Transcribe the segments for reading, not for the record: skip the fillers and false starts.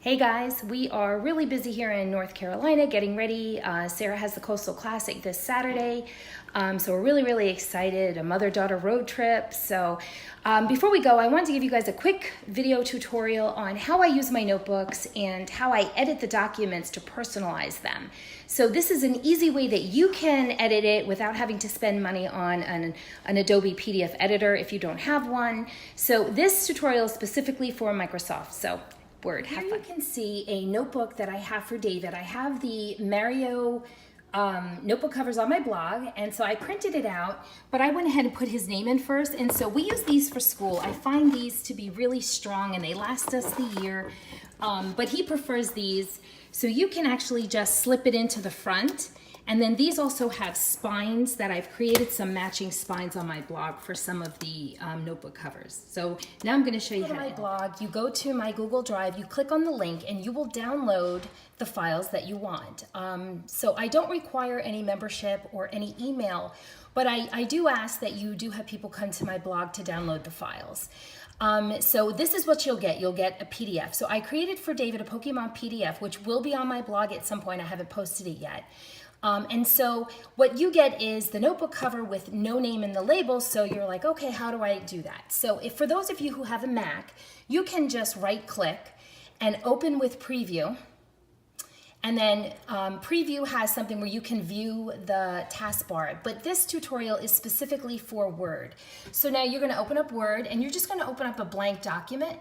Hey guys, we are really busy here in North Carolina getting ready. Sarah has the Coastal Classic this Saturday, so we're really excited, a mother-daughter road trip. So before we go, I wanted to give you guys a quick video tutorial on how I use my notebooks and how I edit the documents to personalize them. So this is an easy way that you can edit it without having to spend money on an Adobe PDF editor if you don't have one. So this tutorial is specifically for Microsoft. So Word. Here you can see a notebook that I have for David. I have the Mario notebook covers on my blog, and so I printed it out, but I went ahead and put his name in first, and so we use these for school. I find these to be really strong and they last us the year, but he prefers these, so you can actually just slip it into the front. And then these also have spines that I've created some matching spines on my blog for some of the notebook covers. So now I'm going to show you how to my blog. You go to my Google Drive, you click on the link, and you will download the files that you want. So I don't require any membership or any email, but I do ask that you do have people come to my blog to download the files. So this is what you'll get. You'll get a PDF. So I created for David a Pokemon PDF, which will be on my blog at some point. I haven't posted it yet. And so what you get is the notebook cover with no name in the label, so you're like, okay, how do I do that? So if for those of you who have a Mac, you can just right click and open with Preview, and then Preview has something where you can view the taskbar, but this tutorial is specifically for Word. So now you're going to open up Word, and you're just going to open up a blank document.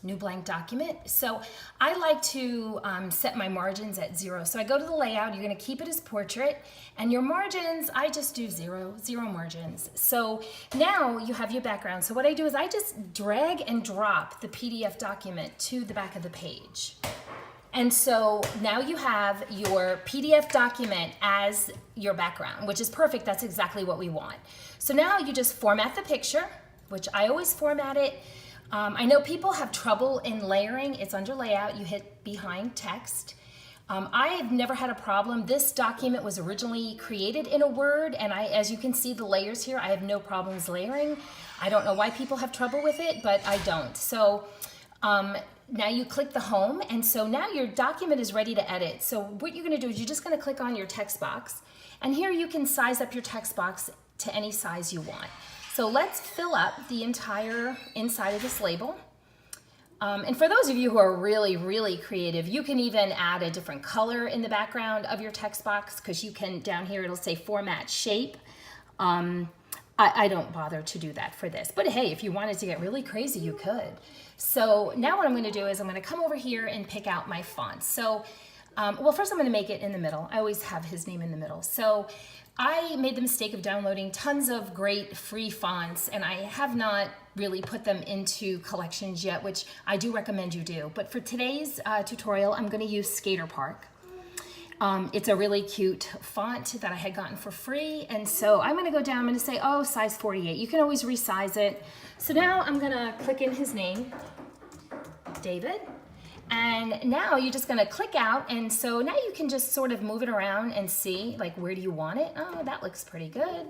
New blank document. So I like to set my margins at 0. So I go to the layout, you're going to keep it as portrait, and your margins, I just do zero margins. So now you have your background. So what I do is I just drag and drop the PDF document to the back of the page. And so now you have your PDF document as your background, which is perfect. That's exactly what we want. So now you just format the picture, which I always format it. I know people have trouble in layering. It's under layout. You hit behind text. I have never had a problem. This document was originally created in a Word, and as you can see the layers here, I have no problems layering. I don't know why people have trouble with it, but I don't. So now you click the home, and so now your document is ready to edit. So what you're going to do is you're just going to click on your text box, and here you can size up your text box to any size you want. So let's fill up the entire inside of this label. And for those of you who are really creative, you can even add a different color in the background of your text box, because you can, down here it'll say format shape. I don't bother to do that for this, but hey, if you wanted to get really crazy, you could. So now what I'm going to do is I'm going to come over here and pick out my fonts. So well, first I'm going to make it in the middle. I always have his name in the middle. So I made the mistake of downloading tons of great free fonts, and I have not really put them into collections yet, which I do recommend you do. But for today's tutorial, I'm going to use Skater Park. It's a really cute font that I had gotten for free, and so I'm going to go down, I'm going to say, oh, size 48. You can always resize it. So now I'm going to click in his name, David. And now you're just going to click out, and so now you can just sort of move it around and see, like, where do you want it? Oh, that looks pretty good.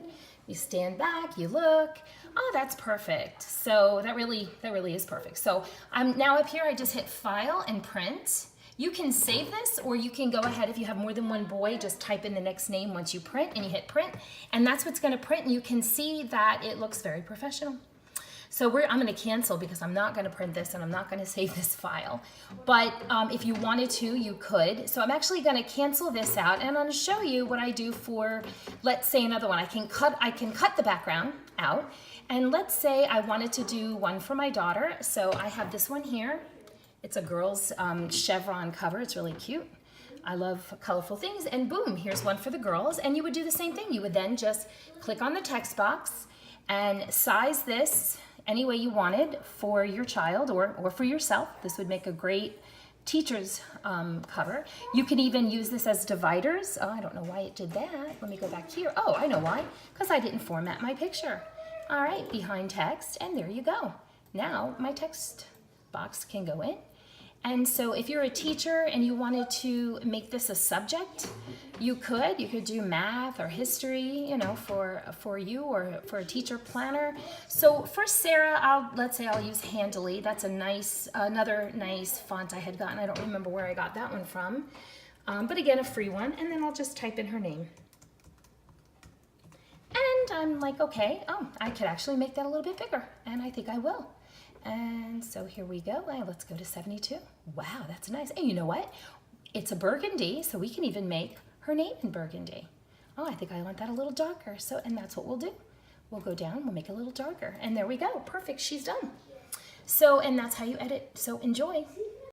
You stand back, you look, oh, that's perfect. So that really is perfect. So I'm now up here, I just hit File and Print. You can save this, or you can go ahead, if you have more than one boy, just type in the next name once you print, and you hit Print, and that's what's going to print, and you can see that it looks very professional. So I'm going to cancel because I'm not going to print this and I'm not going to save this file. But if you wanted to, you could. So I'm actually going to cancel this out, and I'm going to show you what I do for, let's say, another one. I can cut the background out, and let's say I wanted to do one for my daughter. So I have this one here. It's a girl's chevron cover. It's really cute. I love colorful things, and boom, here's one for the girls. And you would do the same thing. You would then just click on the text box and size this any way you wanted for your child or for yourself. This would make a great teacher's cover. You can even use this as dividers. Oh, I don't know why it did that. Let me go back here. Oh, I know why. Because I didn't format my picture. All right, behind text, and there you go. Now my text box can go in. And so if you're a teacher and you wanted to make this a subject, you could do math or history, you know, for you or for a teacher planner. So for Sarah, let's say I'll use Handily. That's another nice font I had gotten. I don't remember where I got that one from. But again, a free one. And then I'll just type in her name. And I'm like, okay, I could actually make that a little bit bigger. And I think I will. And so here we go. Let's go to 72. Wow, that's nice. And you know what? It's a burgundy, so we can even make her name in burgundy. Oh, I think I want that a little darker. And that's what we'll do. We'll go down, we'll make it a little darker. And there we go. Perfect, she's done. So, and that's how you edit. So enjoy.